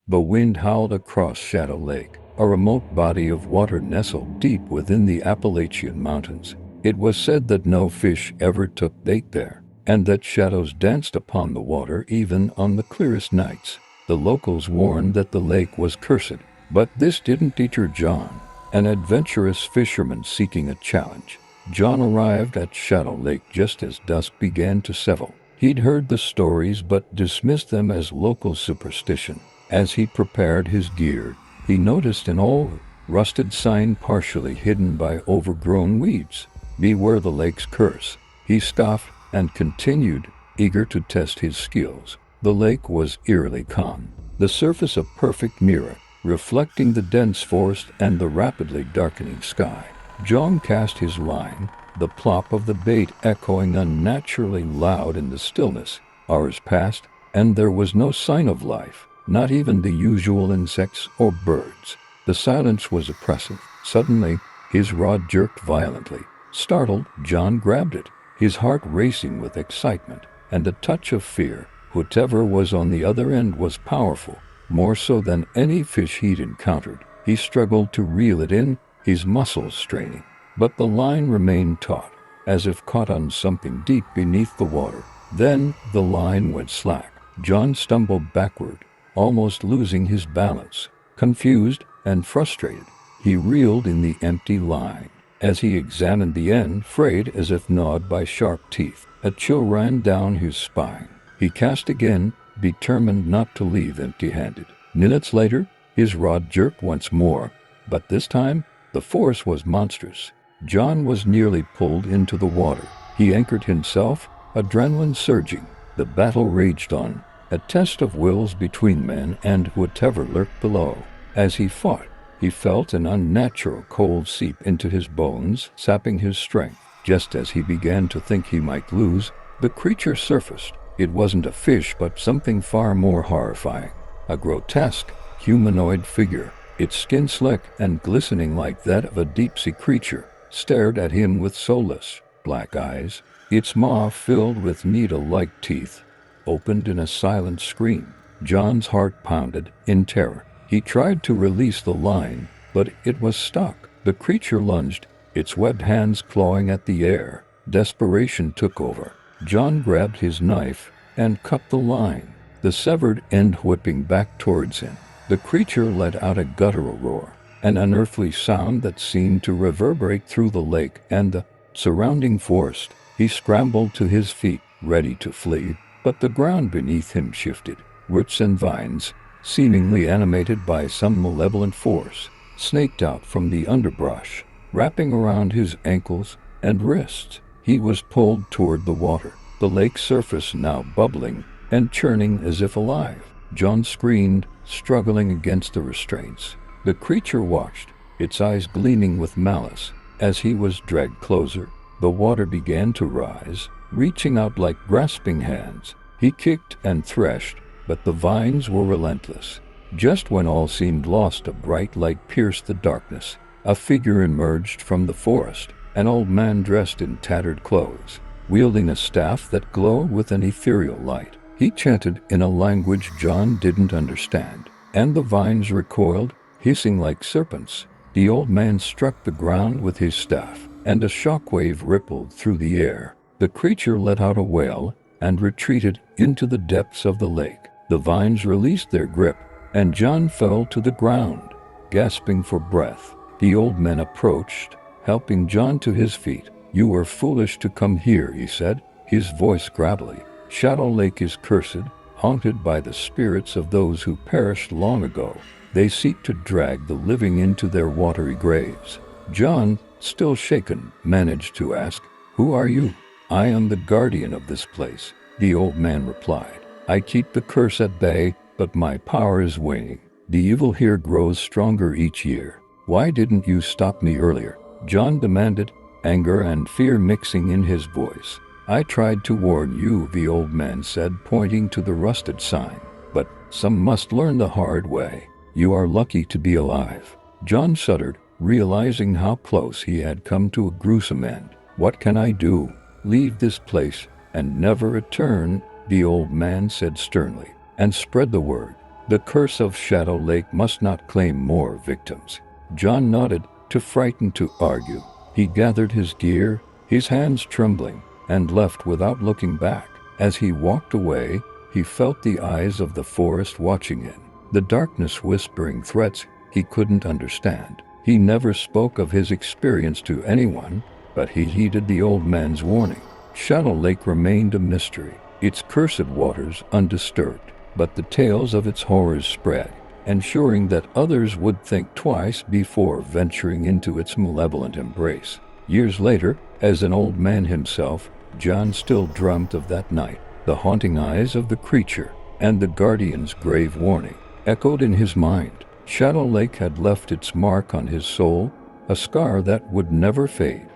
The wind howled across Shadow Lake, a remote body of water nestled deep within the Appalachian Mountains. It was said that no fish ever took bait there, and that shadows danced upon the water even on the clearest nights. The locals warned that the lake was cursed, but this didn't deter John, an adventurous fisherman seeking a challenge. John arrived at Shadow Lake just as dusk began to settle. He'd heard the stories but dismissed them as local superstition. As he prepared his gear, he noticed an old, rusted sign partially hidden by overgrown weeds. "Beware the lake's curse," he scoffed and continued, eager to test his skills. The lake was eerily calm, the surface a perfect mirror, reflecting the dense forest and the rapidly darkening sky. John cast his line, the plop of the bait echoing unnaturally loud in the stillness. Hours passed, and there was no sign of life, not even the usual insects or birds. The silence was oppressive. Suddenly, his rod jerked violently. Startled, John grabbed it, his heart racing with excitement and a touch of fear. Whatever was on the other end was powerful, more so than any fish he'd encountered. He struggled to reel it in, his muscles straining, but the line remained taut, as if caught on something deep beneath the water. Then the line went slack. John stumbled backward, almost losing his balance. Confused and frustrated, he reeled in the empty line. As he examined the end, frayed as if gnawed by sharp teeth, a chill ran down his spine. He cast again, determined not to leave empty-handed. Minutes later, his rod jerked once more, but this time, the force was monstrous. John was nearly pulled into the water. He anchored himself, adrenaline surging. The battle raged on, a test of wills between men and whatever lurked below. As he fought, he felt an unnatural cold seep into his bones, sapping his strength. Just as he began to think he might lose, the creature surfaced. It wasn't a fish, but something far more horrifying. A grotesque, humanoid figure, its skin slick and glistening like that of a deep-sea creature, stared at him with soulless, black eyes. Its maw, filled with needle-like teeth, opened in a silent scream. John's heart pounded in terror. He tried to release the line, but it was stuck. The creature lunged, its webbed hands clawing at the air. Desperation took over. John grabbed his knife and cut the line, the severed end whipping back towards him. The creature let out a guttural roar, an unearthly sound that seemed to reverberate through the lake and the surrounding forest. He scrambled to his feet, ready to flee, but the ground beneath him shifted. Roots and vines, seemingly animated by some malevolent force, snaked out from the underbrush, wrapping around his ankles and wrists. He was pulled toward the water, the lake's surface now bubbling and churning as if alive. John screamed, struggling against the restraints. The creature watched, its eyes gleaming with malice. As he was dragged closer, the water began to rise, reaching out like grasping hands. He kicked and threshed, but the vines were relentless. Just when all seemed lost, a bright light pierced the darkness. A figure emerged from the forest, an old man dressed in tattered clothes, wielding a staff that glowed with an ethereal light. He chanted in a language John didn't understand, and the vines recoiled, hissing like serpents. The old man struck the ground with his staff, and a shockwave rippled through the air. The creature let out a wail and retreated into the depths of the lake. The vines released their grip, and John fell to the ground, gasping for breath. The old man approached, helping John to his feet. "You were foolish to come here," he said, his voice gravelly. "Shadow Lake is cursed, haunted by the spirits of those who perished long ago. They seek to drag the living into their watery graves." John, still shaken, managed to ask, "Who are you?" "I am the guardian of this place," the old man replied. "I keep the curse at bay, but my power is waning. The evil here grows stronger each year. Why didn't you stop me earlier?" John demanded, anger and fear mixing in his voice. "I tried to warn you," the old man said, pointing to the rusted sign. "But some must learn the hard way. You are lucky to be alive." John shuddered, realizing how close he had come to a gruesome end. "What can I do?" "Leave this place and never return," the old man said sternly, "and spread the word. The curse of Shadow Lake must not claim more victims. John nodded, too frightened to argue. He gathered his gear, his hands trembling, and left without looking back. As he walked away, he felt the eyes of the forest watching him, the darkness whispering threats he couldn't understand. He never spoke of his experience to anyone, but he heeded the old man's warning. Shadow Lake remained a mystery, its cursed waters undisturbed, but the tales of its horrors spread, ensuring that others would think twice before venturing into its malevolent embrace. Years later, as an old man himself, John still dreamt of that night. The haunting eyes of the creature and the guardian's grave warning echoed in his mind. Shadow Lake had left its mark on his soul, a scar that would never fade.